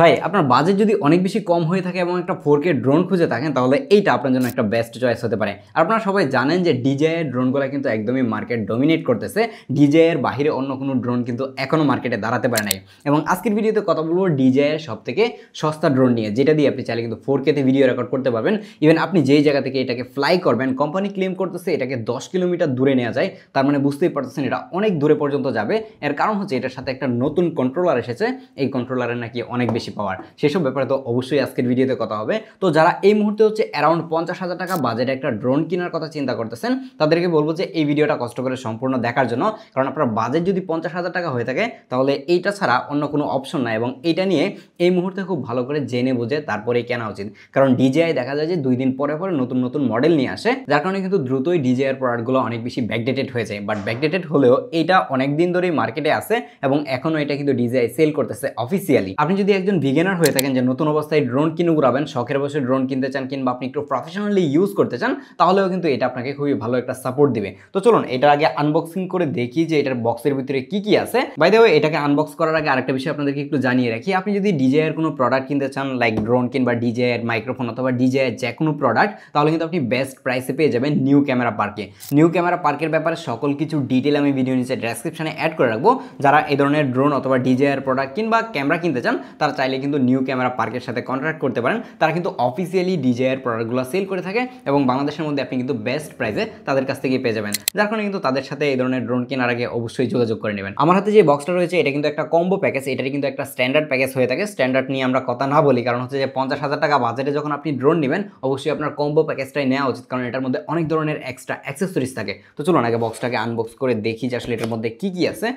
ভাই আপনার বাজেট যদি অনেক বেশি কম হয়ে থাকে এবং একটা 4K ড্রোন খুঁজে থাকেন তাহলে এইটা আপনার জন্য একটা বেস্ট চয়েস হতে পারে। আর আপনারা সবাই জানেন যে DJI এর ড্রোনগুলো কিন্তু একদমই মার্কেট ডমিনেট করতেছে। DJI এর বাইরে অন্য কোনো ড্রোন কিন্তু এখনো মার্কেটে দাঁড়াতে পারে নাই। এবং আজকের ভিডিওতে কথা বলবো DJI এর সবথেকে সস্তা ড্রোন নিয়ে, যেটা দিয়ে আপনি চাইলে কিন্তু 4K তে ভিডিও রেকর্ড করতে পারবেন। ইভেন আপনি যেই জায়গা থেকে এটাকে ফ্লাই করবেন, কোম্পানি ক্লেম করতেছে এটাকে 10 কিলোমিটার দূরে নেওয়া যায়। তার মানে বুঝতেই পারতেছেন এটা অনেক দূরে পর্যন্ত যাবে। এর কারণ হচ্ছে এটার সাথে একটা নতুন কন্ট্রোলার এসেছে, এই কন্ট্রোলারের নাকি অনেক বেশি পাওয়ার। সেসব ব্যাপারে তো অবশ্যই আজকের ভিডিওতে কথা হবে। তো যারা এই মুহূর্তে হচ্ছে অ্যারাউন্ড 50,000 টাকা বাজেটে একটা ড্রোন কেনার কথা চিন্তা করতেছেন, তাদেরকে বলবো যে এই ভিডিওটা কষ্ট করে সম্পূর্ণ দেখার জন্য। কারণ আপনার বাজেট যদি 50,000 টাকা হয়ে থাকে তাহলে এইটা ছাড়া অন্য কোনো অপশন নাই, এবং এইটা নিয়ে এই মুহূর্তে খুব ভালো করে জেনে বুঝে তারপরেই কেনা উচিত। কারণ DJI দেখা যায় যে 2 দিন পরে পরে নতুন নতুন মডেল নিয়ে আসে, যার কারণে কিন্তু দ্রুতই DJI এর প্রোডাক্টগুলো অনেক বেশি ব্যাকডেটেড হয়ে যায়। বাট ব্যাকডেটেড হলেও এইটা অনেক দিন ধরেই মার্কেটে আছে এবং এখনও এটা কিন্তু DJI সেল করতেছে অফিসিয়ালি। আপনি যদি একজন বিগিনার হয়ে থাকেন যে নতুন অবস্থায় ড্রোন কিনে উড়াবেন, শখের বসে ড্রোন কিনতে চান, কিংবা আপনি একটু প্রফেশনালি ইউজ করতে চান, তাহলেও কিন্তু এটা আপনাকে খুবই ভালো একটা সাপোর্ট দিবে। তো চলুন এটার আগে আনবক্সিং করে দেখি যে এটার বক্সের ভিতরে কি কি আছে। বাই দ্য ওয়ে, এটাকে আনবক্স করার আগে আরেকটা বিষয় আপনাদেরকে একটু জানিয়ে রাখি। আপনি যদি DJI এর কোনো প্রোডাক্ট কিনতে চান, লাইক ড্রোন কিংবা DJI এর মাইক্রোফোন অথবা DJI এর যে কোনো প্রোডাক্ট, তাহলে কিন্তু আপনি বেস্ট প্রাইসে পেয়ে যাবেন নিউ ক্যামেরা পার্কে। নিউ ক্যামেরা পার্কের ব্যাপারে সকল কিছু ডিটেল আমি ভিডিও নিচে ডেসক্রিপশনে অ্যাড করে রাখবো। যারা এই ধরনের ড্রোন অথবা DJI এর প্রোডাক্ট কিংবা ক্যামেরা কিনতে চান, তারা চাইলে কিন্তু নিউ ক্যামেরা পার্কের সাথে কন্ট্রাক্ট করতে পারেন। তারা কিন্তু অফিসিয়ালি DJI এর প্রোডাক্টগুলো সেল করে থাকে এবং বাংলাদেশের মধ্যে আপনি কিন্তু বেস্ট প্রাইসে তাদের কাছ থেকে পেয়ে যাবেন। যার কারণে কিন্তু তাদের সাথে এই ধরনের ড্রোন কেনার আগে অবশ্যই যোগাযোগ করে নেবেন। আমার হাতে যে বক্সটা রয়েছে এটা কিন্তু একটা কম্বো প্যাকেজ, এটার কিন্তু একটা স্ট্যান্ডার্ড প্যাকেজ হয়ে থাকে। স্ট্যান্ডার্ড নিয়ে আমরা কথা না বলি, কারণ হচ্ছে যে 50,000 টাকা বাজেটে যখন আপনি ড্রোন নেবেন, অবশ্যই আপনার কম্বো প্যাকেজটাই নেওয়া উচিত, কারণ এটার মধ্যে অনেক ধরনের এক্সট্রা অ্যাক্সেসরিজ থাকে। তো চলুন আগে বক্সটাকে আনবক্স করে দেখি যে আসলে এটার মধ্যে কি কি আছে।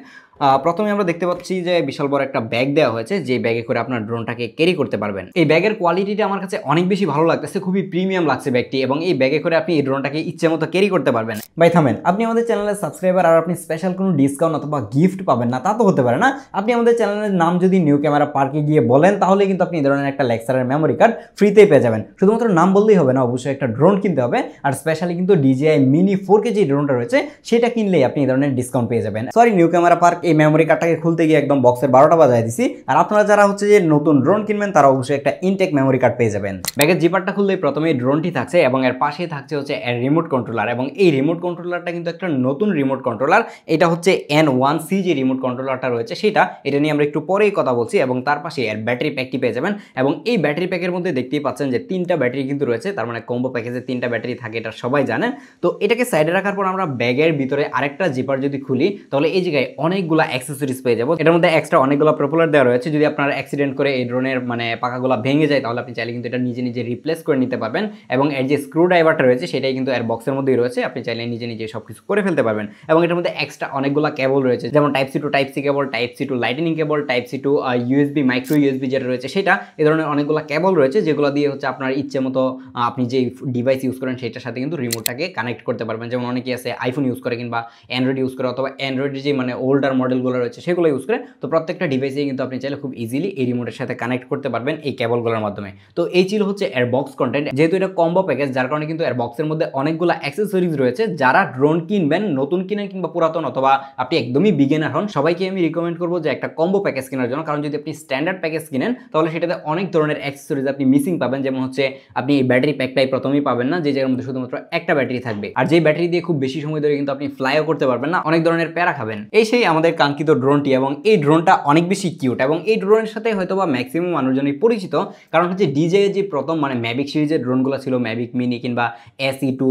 প্রথমে আমরা দেখতে পাচ্ছি যে বিশাল বড় একটা ব্যাগ দেওয়া হয়েছে, যে ব্যাগে করে আপনার ড্রোনটাকে ক্যারি করতে পারবেন। এই ব্যাগের কোয়ালিটিটা আমার কাছে অনেক বেশি ভালো লাগতেছে, খুবই প্রিমিয়াম লাগছে ব্যাগটি, এবং এই ব্যাগে করে আপনি এই ড্রোনটাকে ইচ্ছে মতো ক্যারি করতে পারবেন। ভাই থামেন, আপনি আমাদের চ্যানেলের সাবস্ক্রাইবার আর আপনি স্পেশাল কোনো ডিসকাউন্ট অথবা গিফট পাবেন না, তা তো হতে পারে না। আপনি আমাদের চ্যানেলের নাম যদি নিউ ক্যামেরা পার্কে গিয়ে বলেন, তাহলে কিন্তু আপনি এই ধরনের একটা লেক্সারের মেমোরি কার্ড ফ্রিতেই পেয়ে যাবেন। শুধুমাত্র নাম বললেই হবে না, অবশ্যই একটা ড্রোন কিনতে হবে। আর স্পেশালি কিন্তু DJI মিনি 4K যে ড্রোনটা রয়েছে সেটা কিনলেই আপনি এই ধরনের ডিসকাউন্ট পেয়ে যাবেন। সরি নিউ ক্যামেরা পার্ক, এই মেমোরি কার্ডটাকে খুলতে গিয়ে একদম বক্সের 12টা বাজায় দিছি। আর আপনারা যারা হচ্ছে যে নতুন ড্রোন কিনবেন, তারা অবশ্যই একটা ইনটেক মেমোরি কার্ড পেয়ে যাবেন। ব্যাগের জিপারটা খুললেই প্রথমে ড্রোনটি থাকছে এবং এর পাশেই থাকছে হচ্ছে এর রিমোট কন্ট্রোলার, এবং এই রিমোট কন্ট্রোলারটা কিন্তু একটা নতুন রিমোট কন্ট্রোলার। এটা হচ্ছে N1C যে রিমোট কন্ট্রোলারটা রয়েছে সেটা, এটা নিয়ে আমরা একটু পরেই কথা বলছি। এবং তার পাশে এর ব্যাটারি প্যাকটি পেয়ে যাবেন, এবং এই ব্যাটারি প্যাকের মধ্যে দেখতেই পাচ্ছেন যে 3টা ব্যাটারি কিন্তু রয়েছে। তার মানে কম্বো প্যাকেজে 3টা ব্যাটারি থাকে, এটা সবাই জানেন। তো এটাকে সাইডে রাখার পর আমরা ব্যাগের ভিতরে আরেকটা জিপার যদি খুলি, তাহলে এই জায়গায় অনেকগুলা অ্যাক্সেসরিজ পেয়ে যাবো। এটার মধ্যে এক্সট্রা অনেকগুলো প্রপেলার দেওয়া রয়েছে। যদি আপনার অ্যাক্সিডেন্ট করে এই ড্রোনের মানে পাকাগুলো ভেঙে যায়, তাহলে আপনি চাইলে কিন্তু এটা নিজে নিজে রিপ্লেস করে নিতে পারবেন। এবং এর যে স্ক্রু ড্রাইভারটা রয়েছে সেটাই কিন্তু এর বক্সের মধ্যেই রয়েছে, আপনি চাইলে নিজে নিজে সবকিছু করে ফেলতে পারবেন। এবং এটার মধ্যে এক্সট্রা অনেকগুলো কেবল রয়েছে, যেমন Type-C to Type-C cable, Type-C to lightning cable, Type-C to USB micro USB যেটা রয়েছে সেটা, এই ধরনের অনেকগুলো কেবল রয়েছে, যেগুলো দিয়ে হচ্ছে আপনার ইচ্ছে মতো আপনি যে ডিভাইস ইউজ করেন সেটার সাথে কিন্তু রিমোটটাকে কানেক্ট করতে পারবেন। যেমন অনেকেই আছে আইফোন ইউজ করে কিংবা অ্যান্ড্রয়েড ইউজ করে, অথবা অ্যান্ড্রয়েডের যে মানে ওল্ডার মডেলগুলো রয়েছে সেগুলো ইউজ করে। তো প্রত্যেকটা ডিভাইসে কিন্তু আপনি চাইলে খুব ইজিলি এই রিমোটের সাথে কানেক্ট করতে পারবেন এই কেবলগুলোর মাধ্যমে। তো এই ছিল হচ্ছে এর বক্স কন্টেন্ট। যেহেতু এটা কম্বো প্যাকেজ, যার কারণে কিন্তু এর বক্সের মধ্যে অনেকগুলো অ্যাক্সেসরিজ রয়েছে। যারা ড্রোন কিনবেন, নতুন কিনেন কিংবা পুরাতন, অথবা আপনি একদমই বিগিনার হন, সবাইকে আমি রিকমেন্ড করবো যে একটা কম্বো প্যাকেজ কেনার জন্য। কারণ যদি আপনি স্ট্যান্ডার্ড প্যাকেজ কিনেন, তাহলে সেটাতে অনেক ধরনের অ্যাক্সেসরিজ আপনি মিসিং পাবেন। যেমন হচ্ছে আপনি এই ব্যাটারি প্যাকটাই প্রথমেই পাবেন না, যে জায়গার মধ্যে শুধুমাত্র একটা ব্যাটারি থাকবে, আর যে ব্যাটারি দিয়ে খুব বেশি সময় ধরে কিন্তু আপনি ফ্লাইও করতে পারবেন না, অনেক ধরনের প্যারা খাবেন। এই সেই আমাদের কাঙ্ক্ষিত ড্রোনটি, এবং এই ড্রোনটা অনেক বেশি কিউট, এবং এই ড্রোনের সাথে হয়তোবা ম্যাক্সিমাম মানুষজনই পরিচিত। কারণ হচ্ছে DJI যে প্রথম মানে ম্যাভিক সিরিজের ড্রোনগুলো ছিল, ম্যাভিক মিনি কিংবা SE2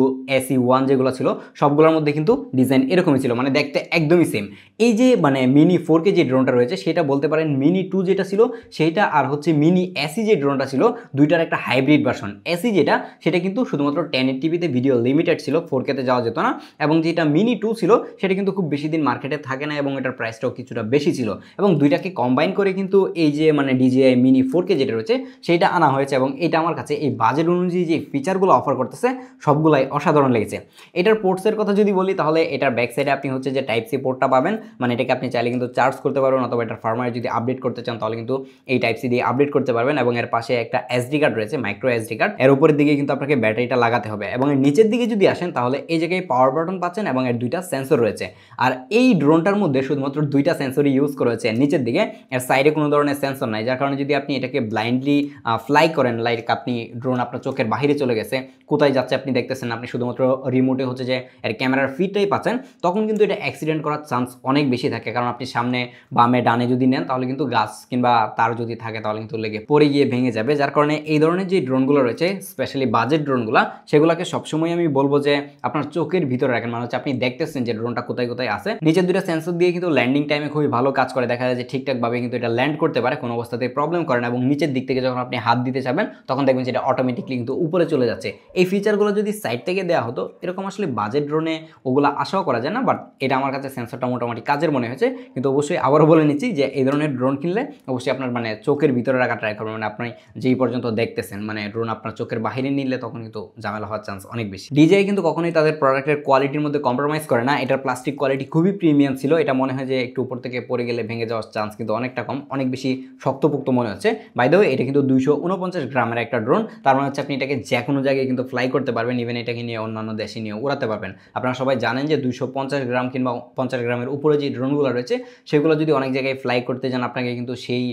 SE1 যেগুলো ছিল, সবগুলোর মধ্যে কিন্তু ডিজাইন এরকমই ছিল, মানে দেখতে একদমই সেম। এই যে মানে মিনি 4K যে ড্রোনটা রয়েছে সেটা বলতে পারেন মিনি 2 যেটা ছিল সেইটা, আর হচ্ছে মিনি SE যে ড্রোনটা ছিল, দুইটার একটা হাইব্রিড ভার্সন। SE যেটা, সেটা কিন্তু শুধুমাত্র 1080p ভিডিও লিমিটেড ছিল, 4K তে যাওয়া যেত না। এবং যেটা মিনি 2 ছিল সেটা কিন্তু খুব বেশি দিন মার্কেটে থাকে না, এবং এটার প্রাইসটাও কিছুটা বেশি ছিল। এবং দুইটাকে কম্বাইন করে কিন্তু এই যে মানে DJI মিনি 4K যেটা রয়েছে সেইটা আনা হয়েছে। এবং এটা আমার কাছে এই বাজেট অনুযায়ী যে ফিচারগুলো অফার করতেছে সবগুলাই অসাধারণ লেগেছে। এটার পোর্টসের কথা যদি বলি, তাহলে এটার ব্যাক সাইডে আপনি হচ্ছে যে Type-C পোর্টটা পাবেন, মানে এটাকে আপনি চাইলে কিন্তু চার্জ করতে পারবেন, অথবা এটার ফার্মওয়্যার যদি আপডেট করতে চান তাহলে কিন্তু এই Type-C দিয়ে আপডেট করতে পারবেন। এবং এর পাশে একটা SD কার্ড রয়েছে, মাইক্রো SD কার্ড, এর উপরের দিকে কিন্তু আপনাকে ব্যাটারিটা লাগাতে হবে। এবং এর নিচের দিকে যদি আসেন, তাহলে এই জায়গায় পাওয়ার বাটন পাচ্ছেন এবং এর দুইটা সেন্সর রয়েছে। আর এই ড্রোনটার মধ্যে শুধুমাত্র শুধুমাত্র দুইটা সেন্সরই ইউজ করা হয়েছে নিচের দিকে, এর সাইডে কোনো ধরনের সেন্সর নাই, যার কারণে যদি আপনি এটাকে ব্লাইন্ডলি ফ্লাই করেন, লাইক আপনি ড্রোন আপনার চোখের বাইরে চলে গেছে, কোথায় যাচ্ছে আপনি দেখতেছেন, আপনি শুধুমাত্র রিমোটে হচ্ছে যে এর ক্যামেরার ফিডটাই পাচ্ছেন, তখন কিন্তু এটা অ্যাক্সিডেন্ট করার চান্স অনেক বেশি থাকে। কারণ আপনি সামনে বামে ডানে যদি নেন তাহলে কিন্তু গাছ কিংবা তার যদি থাকে তাহলে কিন্তু লেগে পড়ে গিয়ে ভেঙে যাবে। যার কারণে এই ধরনের যে ড্রোনগুলো রয়েছে, স্পেশালি বাজেট ড্রোনগুলো, সেগুলোকে সবসময় আমি বলবো যে আপনার চোখের ভিতরে রাখেন। মানে হচ্ছে আপনি দেখতেছেন যে ড্রোনটা কোথায় কোথায় আছে, নিচের দুইটা সেন্সর দিয়ে কিন্তু ল্যান্ডিং টাইমে খুবই ভালো কাজ করে, দেখা যায় যে ঠিকঠাকভাবে কিন্তু এটা ল্যান্ড করতে পারে, কোনো অবস্থাতে প্রবলেম করে না। এবং নিচের দিক থেকে যখন আপনি হাত দিতে যাবেন তখন দেখবেন যে এটা অটোমেটিকলি কিন্তু উপরে চলে যাচ্ছে। এই ফিচারগুলো যদি সাইড থেকে দেওয়া হতো, এরকম আসলে বাজেট ড্রোনে ওগুলো আশাও করা যায় না, বাট এটা আমার কাছে সেন্সরটা মোটামুটি কাজের মনে হয়েছে। কিন্তু অবশ্যই আবারও বলে নিচ্ছি যে এই ধরনের ড্রোন কিনলে অবশ্যই আপনার মানে চোখের ভিতরে রাখা ট্রাই করবেন। মানে আপনি যেই পর্যন্ত দেখতেছেন, মানে ড্রোন আপনার চোখের বাইরে নিলে তখন কিন্তু ঝামেলা হওয়ার চান্স অনেক বেশি। DJI কিন্তু কখনোই তাদের প্রোডাক্টের কোয়ালিটির মধ্যে কম্প্রোমাইজ করে না। এটার প্লাস্টিক কোয়ালিটি খুবই প্রিমিয়াম ছিল, এটা মনে হয় যে একটু উপর থেকে পড়ে গেলে ভেঙে যাওয়ার চান্স কিন্তু অনেকটা কম, অনেক বেশি শক্তপোক্ত মনে হচ্ছে। বাই দ্য ওয়ে, এটা কিন্তু 249 গ্রামের একটা ড্রোন, তার মানে হচ্ছে আপনি এটাকে যে কোনো জায়গায় কিন্তু ফ্লাই করতে পারবেন, ইভেন এটাকে নিয়ে অন্যান্য দেশে নিয়ে উড়াতে পারবেন। আপনারা সবাই জানেন যে 250 গ্রাম কিংবা 50 গ্রামের উপরে যে ড্রোনগুলো রয়েছে, সেগুলো যদি অনেক জায়গায় ফ্লাই করতে যান, আপনাকে কিন্তু সেই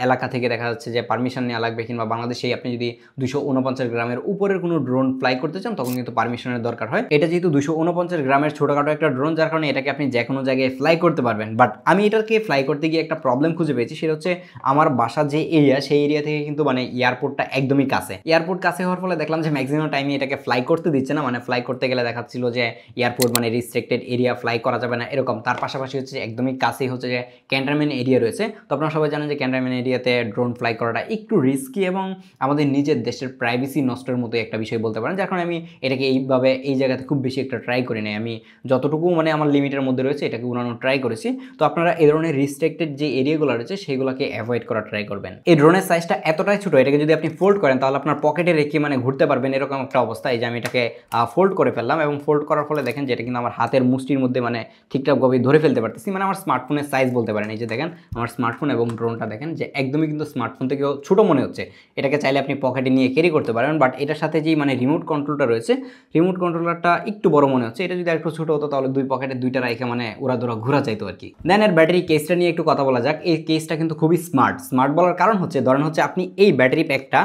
এলাকা থেকে দেখা যাচ্ছে যে পারমিশন নেওয়া লাগবে, কিংবা বাংলাদেশেই আপনি যদি 249 গ্রামের উপরের কোনো ড্রোন ফ্লাই করতে চান তখন কিন্তু পারমিশনের দরকার হয়। এটা যেহেতু 249 গ্রামের ছোটোখাটো একটা ড্রোন, যার কারণে এটাকে আপনি যে কোনো জায়গায় ফ্লাই করতে পারবেন। বাট আমি এটাকে ফ্লাই করতে গিয়ে একটা প্রবলেম খুঁজে পেয়েছি, সেটা হচ্ছে আমার বাসার যে এরিয়া, সেই এরিয়া থেকে কিন্তু মানে এয়ারপোর্টটা একদমই কাছে। এয়ারপোর্ট কাছে হওয়ার ফলে দেখলাম যে ম্যাক্সিমাম টাইমে এটাকে ফ্লাই করতে দিচ্ছে না। মানে ফ্লাই করতে গেলে দেখাচ্ছিল যে এয়ারপোর্ট মানে রিস্ট্রিক্টেড এরিয়া, ফ্লাই করা যাবে না এরকম। তার পাশাপাশি হচ্ছে একদমই কাছেই হচ্ছে যে ক্যান্টনমেন্ট এরিয়া রয়েছে। তো আপনারা সবাই জানেন যে ক্যান্টনমেন্ট এরিয়াতে ড্রোন ফ্লাই করাটা একটু রিস্কি এবং আমাদের নিজের দেশের প্রাইভেসি নষ্টের মতো একটা বিষয় বলতে পারেন। যার কারণে আমি এটাকে এইভাবে এই জায়গাতে খুব বেশি একটা ট্রাই করি নাই। আমি যতটুকু মানে আমার লিমিটের মধ্যে রয়েছে এটাকে উড়ানোর ট্রাই করেছি। তো আপনারা এই ধরনের রিস্ট্রিক্টেড যে এরিয়াগুলো রয়েছে সেগুলোকে অ্যাভয়েড করার ট্রাই করবেন। এই ড্রোনের সাইজটা এতটাই ছোটো, এটাকে যদি আপনি ফোল্ড করেন তাহলে আপনার পকেটে রেখে মানে ঘুরতে পারবেন, এরকম একটা অবস্থা। এই যে আমি এটাকে ফোল্ড করে ফেললাম, এবং ফোল্ড করার ফলে দেখেন যে এটা কিন্তু আমার হাতের মুষ্টির মধ্যে মানে ঠিকঠাকভাবে ধরে ফেলতে পারতেছি। মানে আমার স্মার্টফোনের সাইজ বলতে পারেন। এই যে দেখেন আমার স্মার্টফোন এবং ড্রোনটা দেখেন যে একদমই কিন্তু স্মার্টফোন থেকেও ছোটো মনে হচ্ছে। এটাকে চাইলে আপনি পকেটে নিয়ে ক্যারি করতে পারেন, বাট এটার সাথে যেই মানে রিমোট কন্ট্রোলটা রয়েছে, রিমোট কন্ট্রোলারটা একটু বড় মনে হচ্ছে। এটা যদি একটু ছোটো হতো তাহলে দুই পকেটে দুইটা রাইখে মানে উড়াধুরা ঘোরা যাইতো আর কি। দেন এর ব্যাটারি কেসটা নিয়ে একটু কথা বলা যাক। এই কেসটা কিন্তু খুবই স্মার্ট বলার কারণ হচ্ছে, ধরেন হচ্ছে আপনি এই ব্যাটারি প্যাকটা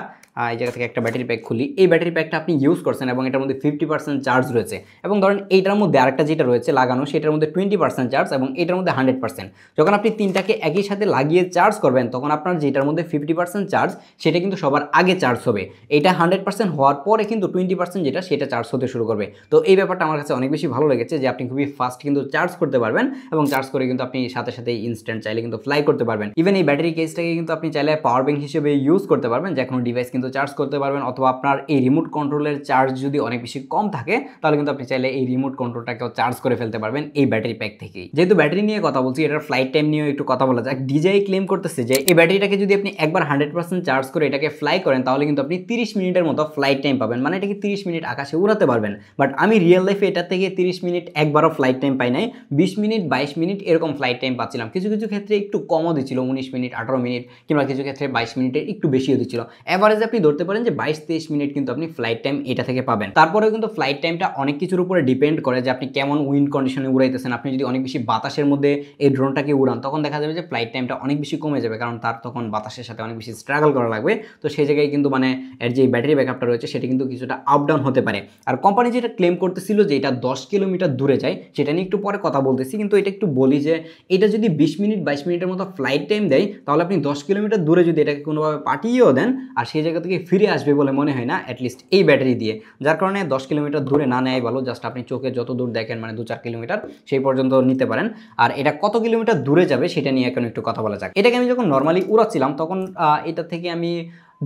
এই জায়গা থেকে একটা ব্যাটারি প্যাক খুলি, এই ব্যাটারি প্যাকটা আপনি ইউজ করছেন এবং এটার মধ্যে 50% চার্জ রয়েছে, এবং ধরেন এইটার মধ্যে আরেকটা যেটা রয়েছে লাগানো, সেটার মধ্যে 20% চার্জ এবং এটার মধ্যে 100%। যখন আপনি তিনটাকে একই সাথে লাগিয়ে চার্জ করবেন তখন আপনার যেটার মধ্যে 50% চার্জ সেটা কিন্তু সবার আগে চার্জ হবে। এটা 100% হওয়ার পরে কিন্তু 20% যেটা সেটা চার্জ হতে শুরু করবে। তো এই ব্যাপারটা আমার কাছে অনেক বেশি ভালো লেগেছে যে আপনি খুবই ফাস্ট কিন্তু চার্জ করতে পারবেন, এবং চার্জ করে কিন্তু আপনি সাথে সাথে ইনস্ট্যান্ট চাইলে কিন্তু ফ্লাই করতে পারবেন। ইভেন এই ব্যাটারি কেসটাকে কিন্তু আপনি চাইলে পাওয়ার ব্যাংক হিসেবে ইউজ করতে পারবেন, যে কোনো ডিভাইস কিন্তু চার্জ করতে পারবেন। অথবা আপনার এই রিমোট কন্ট্রোলের চার্জ যদি অনেক বেশি কম থাকে তাহলে কিন্তু আপনি চাইলে এই রিমোট কন্ট্রোলটাকেও চার্জ করে ফেলতে পারবেন এই ব্যাটারি প্যাক থেকেই। যেহেতু ব্যাটারি নিয়ে কথা বলছি, এটার ফ্লাইট টাইম নিয়েও একটু কথা বলা যাক। DJI ক্লেম করতেছে যে এই ব্যাটারিটাকে যদি আপনি একবার 100% চার্জ করে এটাকে ফ্লাই করেন তাহলে কিন্তু আপনি 30 মিনিটের মতো ফ্লাইট টাইম পাবেন। মানে এটাকে 30 মিনিট আকাশে উড়াতে পারবেন। বাট আমি রিয়েল লাইফে এটা থেকে 30 মিনিট একবারও ফ্লাইট টাইম পাই নাই। 20 মিনিট 22 মিনিট এরকম ফ্লাইট টাইম পাচ্ছিলাম। কিছু কিছু ক্ষেত্রে একটু কমও দিচ্ছিল, 19 মিনিট 18 মিনিট, কিংবা কিছু ক্ষেত্রে 22 মিনিটের একটু বেশিও দিচ্ছিল। এভারেজে আপনি ধরতে পারেন যে 22-23 মিনিট কিন্তু আপনি ফ্লাইট টাইম এটা থেকে পাবেন। তারপরেও কিন্তু ফ্লাইট টাইমটা অনেক কিছুর উপরে ডিপেন্ড করে যে আপনি কেমন উইন্ড কন্ডিশনে উড়াইতেছেন। আপনি যদি অনেক বেশি বাতাসের মধ্যে এই ড্রোনটাকে উড়ান তখন দেখা যাবে যে ফ্লাইট টাইমটা অনেক বেশি কমে যাবে, কারণ তার তখন বাতাসের সাথে অনেক বেশি স্ট্রাগল করা লাগবে। তো সেই জায়গায় কিন্তু মানে এর যে ব্যাটারি ব্যাকআপটা রয়েছে সেটা কিন্তু কিছুটা আপ ডাউন হতে পারে। আর কোম্পানি যেটা ক্লেম করতেছিল যে এটা 10 কিলোমিটার দূরে যায়, সেটা নিয়ে একটু পরে কথা বলতেছি। কিন্তু এটা একটু বলি যে এটা যদি 20 মিনিট 22 মিনিটের মতো ফ্লাইট টাইম দেয় তাহলে আপনি 10 কিলোমিটার দূরে যদি এটাকে কোনোভাবে পাঠিয়েও দেন আর সেই জায়গা থেকে ফিরে আসবে বলে মনে হয় না, অ্যাটলিস্ট এই ব্যাটারি দিয়ে। যার কারণে 10 কিলোমিটার দূরে না নেয় ভালো। জাস্ট আপনি চোখে যত দূর দেখেন মানে 2-4 কিলোমিটার সেই পর্যন্ত নিতে পারেন। আর এটা কত কিলোমিটার দূরে যাবে সেটা নিয়ে এখন একটু কথা বলা যাক। এটাকে আমি যখন নর্মালি উড়াচ্ছিলাম তখন এটা থেকে আমি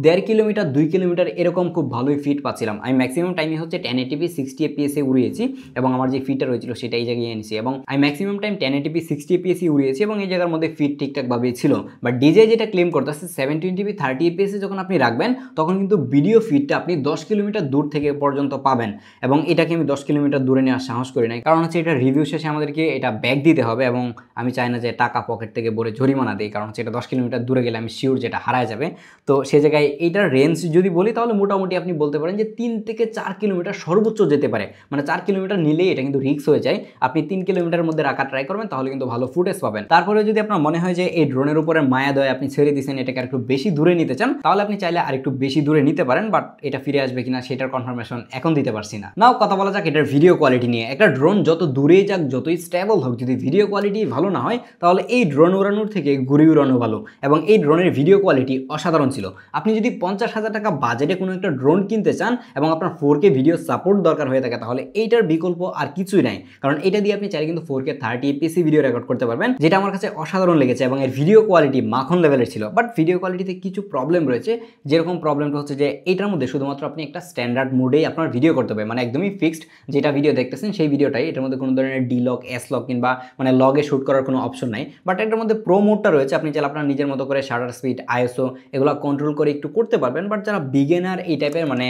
1.5 কিলোমিটার 2 কিলোমিটার এরকম খুব ভালোই ফিট পাচ্ছিলাম। আমি ম্যাক্সিমাম টাইমে হচ্ছে 1080p 60 fps উড়িয়েছি, এবং আমার যে ফিটটা রয়েছিল সেটা এই জায়গায় এনেছি, এবং আমি ম্যাক্সিমাম টাইম 1080p 60 fps উড়িয়েছি, এবং এই জায়গার মধ্যে ফিট ঠিকঠাকভাবেই ছিল। বাট DJI যেটা ক্লেম করতেছে 720p 30 fps যখন আপনি রাখবেন তখন কিন্তু ভিডিও ফিটটা আপনি 10 কিলোমিটার দূর থেকে পর্যন্ত পাবেন, এবং এটাকে আমি 10 কিলোমিটার দূরে নেওয়ার সাহস করি নাই। কারণ হচ্ছে এটা রিভিউ শেষে আমাদেরকে এটা ব্যাক দিতে হবে, এবং আমি চাই না যে টাকা পকেট থেকে ভরে জরিমানা দিই, কারণ হচ্ছে এটা 10 কিলোমিটার দূরে গেলে আমি শিওর যেটা হারায় যাবে। তো সেই জায়গায় এইটার রেঞ্জ যদি বলি তাহলে মোটামুটি আপনি বলতে পারেন যে 3 থেকে 4 কিলোমিটার সর্বোচ্চ যেতে পারে, মানে 4 কিলোমিটার নিলেই এটা কিন্তু রিস্ক হয়ে যায়। আপনি 3 কিলোমিটারের মধ্যে রাখা ট্রাই করবেন তাহলে কিন্তু ভালো ফুটেজ পাবেন। তারপরে যদি আপনার মনে হয় যে এই ড্রোনের উপরে মায়া দয় আপনি ছেড়ে দিয়েছেন, এটাকে আরেকটু বেশি দূরে নিতে চান, তাহলে আপনি চাইলে আরেকটু বেশি দূরে নিতে পারেন, বাট এটা ফিরে আসবে কিনা সেটার কনফার্মেশন এখন দিতে পারছি না। নাও কথা বলা যাক এটার ভিডিও কোয়ালিটি নিয়ে। একটা ড্রোন যত দূরেই যাক, যতই স্টেবল হোক, যদি ভিডিও কোয়ালিটি ভালো না হয় তাহলে এই ড্রোন উড়ানোর থেকে ঘুড়ি উড়ানো ভালো। এবং এই ড্রোনের ভিডিও কোয়ালিটি অসাধারণ ছিল। আপনি যদি 50,000 টাকা বাজেটে কোনো একটা ড্রোন কিনতে চান এবং আপনার 4K ভিডিও সাপোর্ট দরকার হয়ে থাকে, তাহলে এইটার বিকল্প আর কিছুই নাই। কারণ এটা দিয়ে আপনি চাইলে কিন্তু 4K 30 fps ভিডিও রেকর্ড করতে পারবেন, যেটা আমার কাছে অসাধারণ লেগেছে। এবং এর ভিডিও কোয়ালিটি মাখন লেভেলের ছিল। বাট ভিডিও কোয়ালিটিতে কিছু প্রবলেম রয়েছে, যেরকম প্রবলেমটা হচ্ছে যে এটার মধ্যে শুধুমাত্র আপনি একটা স্ট্যান্ডার্ড মোডেই আপনার ভিডিও করতে হবে, মানে একদমই ফিক্সড যেটা ভিডিও দেখতেছেন সেই ভিডিওটাই। এটার মধ্যে কোনো ধরনের ডি-লক, এস-লক কিংবা মানে লগে শ্যুট করার কোনো অপশন নাই। বাট এটার মধ্যে প্রো মোডটা রয়েছে, আপনি চাইলে আপনার নিজের মতো করে শাটার স্পিড, আইএসও এগুলো কন্ট্রোল করে একটু করতে পারবেন। বাট যারা বিগিনার এই টাইপের মানে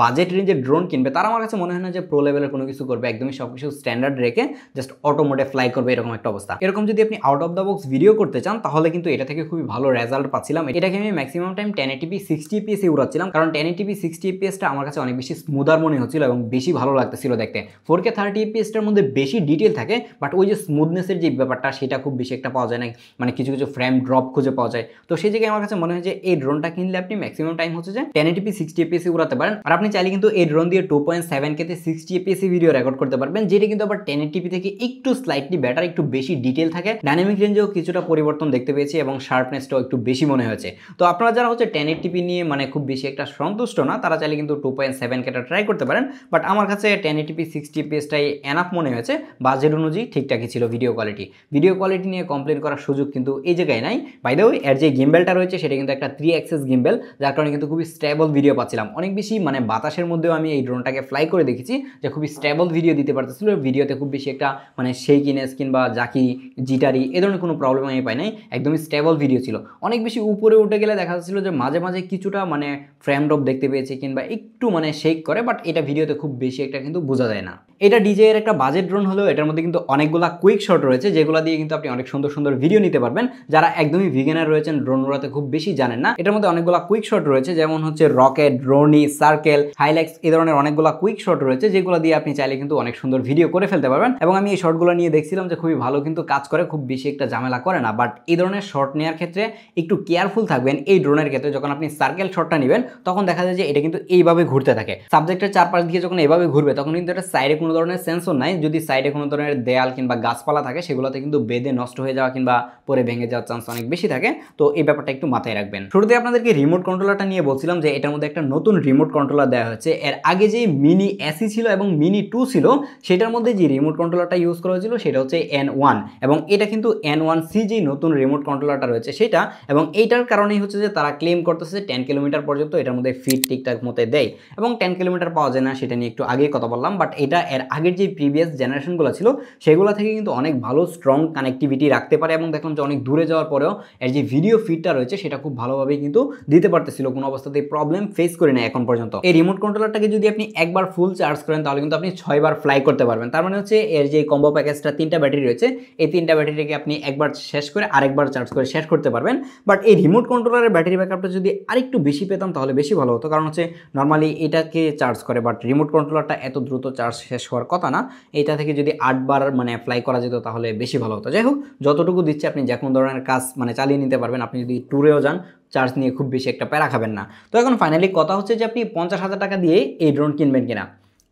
বাজেট রেঞ্জের ড্রোন কিনবে, তারা আমার কাছে মনে হয় না যে প্রো লেভেলের কোনো কিছু করবে। একদমই সব কিছু স্ট্যান্ডার্ড রেখে জাস্ট অটো মোডে ফ্লাই করবে, এরকম একটা অবস্থা। এরকম যদি আপনি out of the box video করতে চান তাহলে কিন্তু এটা থেকে খুবই ভালো রেজাল্ট পাচ্ছিলাম। এটাকে আমি ম্যাক্সিমাম টাইম 1080p 60 fps উড়াচ্ছিলাম, কারণ 1080p 60 fps টা আমার কাছে অনেক বেশি স্মুদার মনে হচ্ছিল এবং বেশি ভালো লাগতেছিল দেখতে। 4K 30 fps টার মধ্যে বেশি ডিটেল থাকে, বাট ওই যে স্মুথনেসের যে ব্যাপারটা সেটা খুব বেশি একটা পাওয়া যায় না, মানে কিছু কিছু ফ্রেম ড্রপ খুঁজে পাওয়া যায়। তো সেই জায়গায় আমার কাছে মনে হয় যে এই ড্রোনটা কিনলে আপনি ম্যাক্সিমাম টাইম হচ্ছে যে 1080p 60 fps উড়াতে পারেন। আর আপনি চাইলে কিন্তু এই ড্রোন দিয়ে 2.7K তে 60 fps ভিডিও রেকর্ড করতে পারবেন, যেটা কিন্তু আবার 1080p থেকে একটু স্লাইটলি বেটার, একটু বেশি ডিটেল থাকে। ডাইনামিক রেঞ্জেও কিছুটা পরিবর্তন দেখতে পেয়েছি এবং শার্পনেসটাও একটু বেশি মনে হয়েছে। তো আপনারা যারা হচ্ছে 1080p নিয়ে মানে খুব বেশি একটা সন্তুষ্ট না, তারা চাইলে কিন্তু 2.7K টা ট্রাই করতে পারেন। বাট আমার কাছে 1080p 60 fps টাই এনাফ মনে হয়েছে। বাজেট অনুযায়ী ঠিকঠাকই ছিল ভিডিও কোয়ালিটি। ভিডিও কোয়ালিটি নিয়ে কমপ্লেন করার সুযোগ কিন্তু এই জায়গায় নাই। বাই দ্য ওয়ে, এর যে গিম্বেলটা রয়েছে সেটা কিন্তু একটা 3 অ্যাক্সেস গিম্বেল, যার কারণে কিন্তু খুবই স্টেবল ভিডিও পাচ্ছিলাম। অনেক বেশি মানে বাতাসের মধ্যেও আমি এই ড্রোনটাকে ফ্লাই করে দেখেছি যে খুবই স্টেবল ভিডিও দিতে পারতেছিল। ভিডিওতে খুব বেশি একটা মানে শেকিনেস কিংবা জাকি, জিটারি এ ধরনের কোনো প্রবলেম আমি পাই নাই। একদমই স্টেবল ভিডিও ছিল। অনেক বেশি উপরে উঠে গেলে দেখা যাচ্ছিল যে মাঝে মাঝে কিছুটা মানে ফ্রেম ড্রপ দেখতে পেয়েছি কিংবা একটু মানে শেক করে, বাট এটা ভিডিওতে খুব বেশি একটা কিন্তু বোঝা যায় না। এটা DJI এর একটা বাজেট ড্রোন হলেও এটার মধ্যে কিন্তু অনেকগুলা কুইক শট রয়েছে, যেগুলো দিয়ে কিন্তু আপনি অনেক সুন্দর সুন্দর ভিডিও নিতে পারবেন। যারা একদমই বিগিনার রয়েছেন, ড্রোন উড়াতে খুব বেশি জানেন না, এটার মধ্যে অনেকগুলা কুইক শট রয়েছে, যেমন হচ্ছে রকেট, ড্রোনি, সার্কেল, হাইলাইটস এই ধরনের অনেকগুলা কুইক শট রয়েছে, যেগুলো দিয়ে আপনি চাইলে কিন্তু অনেক সুন্দর ভিডিও করে ফেলতে পারবেন। এবং আমি এই শটগুলো নিয়ে দেখছিলাম যে খুবই ভালো কিন্তু কাজ করে, খুব বেশি একটা ঝামেলা করে না। বাট এই ধরনের শট নেওয়ার ক্ষেত্রে একটু কেয়ারফুল থাকবেন। এই ড্রোনের ক্ষেত্রে যখন আপনি সার্কেল শটটা নেবেন তখন দেখা যায় যে এটা কিন্তু এইভাবে ঘুরতে থাকে। সাবজেক্টের চারপাশ দিয়ে যখন এইভাবে ঘুরবে তখন কিন্তু এটা সাইডে কোনো ধরনের সেন্সর নাই। যদি সাইডে কোনো ধরনের দেয়াল কিংবা গাছপালা থাকে সেগুলোতে কিন্তু বেঁধে নষ্ট হয়ে যাওয়া কিংবা পরে ভেঙে যাওয়ার চান্স অনেক বেশি থাকে। তো এই ব্যাপারটা একটু মাথায় রাখবেন। শুরুতে আপনাদেরকে রিমোট কন্ট্রোলারটা নিয়ে বলছিলাম যে এটার মধ্যে একটা নতুন রিমোট কন্ট্রোলার দেওয়া হয়েছে। এর আগে যে মিনি এসি ছিল এবং মিনি 2 ছিল, সেটার মধ্যে যে রিমোট কন্ট্রোলারটা ইউজ করা হয়েছিল সেটা হচ্ছে N1, এবং এটা কিন্তু N1C যে নতুন রিমোট কন্ট্রোলারটা রয়েছে সেটা। এবং এইটার কারণেই হচ্ছে যে তারা ক্লেম করতেছে 10 কিলোমিটার পর্যন্ত এটার মধ্যে ফিট ঠিকঠাক মতো দেয়, এবং 10 কিলোমিটার পাওয়া যায় না সেটা নিয়ে একটু আগেই কথা বললাম। বাট এটা এর আগের যে প্রিভিয়াস জেনারেশনগুলো ছিল সেগুলো থেকে কিন্তু অনেক ভালো স্ট্রং কানেক্টিভিটি রাখতে পারে, এবং দেখলাম যে অনেক দূরে যাওয়ার পরেও এর যে ভিডিও ফিডটা রয়েছে সেটা খুব ভালোভাবেই কিন্তু দিতে পারতেছিল, কোনো অবস্থাতেই প্রবলেম ফেস করে না এখন পর্যন্ত। এই রিমোট কন্ট্রোলারটাকে যদি আপনি একবার ফুল চার্জ করেন তাহলে কিন্তু আপনি 6 বার ফ্লাই করতে পারবেন। তার মানে হচ্ছে এর যে কম্বো প্যাকেজটা 3টা ব্যাটারি রয়েছে, এই 3টা ব্যাটারিকে আপনি একবার শেষ করে আরেকবার চার্জ করে শেষ করতে পারবেন। বাট এই রিমোট কন্ট্রোলারের ব্যাটারি ব্যাকআপটা যদি আরেকটু বেশি পেতাম তাহলে বেশি ভালো হতো, কারণ হচ্ছে নর্মালি এটাকে চার্জ করে, বাট রিমোট কন্ট্রোলারটা এত দ্রুত চার্জ শেষ হওয়ার কথা না। এটা থেকে যদি 8 বার মানে ফ্লাই করা যেত তাহলে বেশি ভালো হতো। যাই হোক, যতটুকু দিচ্ছে আপনি যে কোনো ধরনের কাজ মানে চালিয়ে নিতে পারবেন। আপনি যদি ট্যুরেও যান চার্জ নিয়ে খুব বেশি একটা প্যারা খাবেন না। তো এখন ফাইনালি কথা হচ্ছে যে আপনি 50,000 টাকা দিয়ে এই ড্রোন কিনবেন কিনা।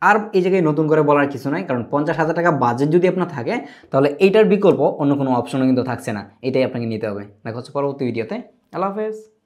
আর এই জায়গায় নতুন করে বলার কিছু নাই, কারণ 50,000 টাকা বাজেট যদি আপনার থাকে তাহলে এইটার বিকল্প অন্য কোনো অপশনও কিন্তু থাকছে না। এটাই আপনাকে নিতে হবে। দেখা হচ্ছে পরবর্তী ভিডিওতে। আল্লাহ হাফেজ।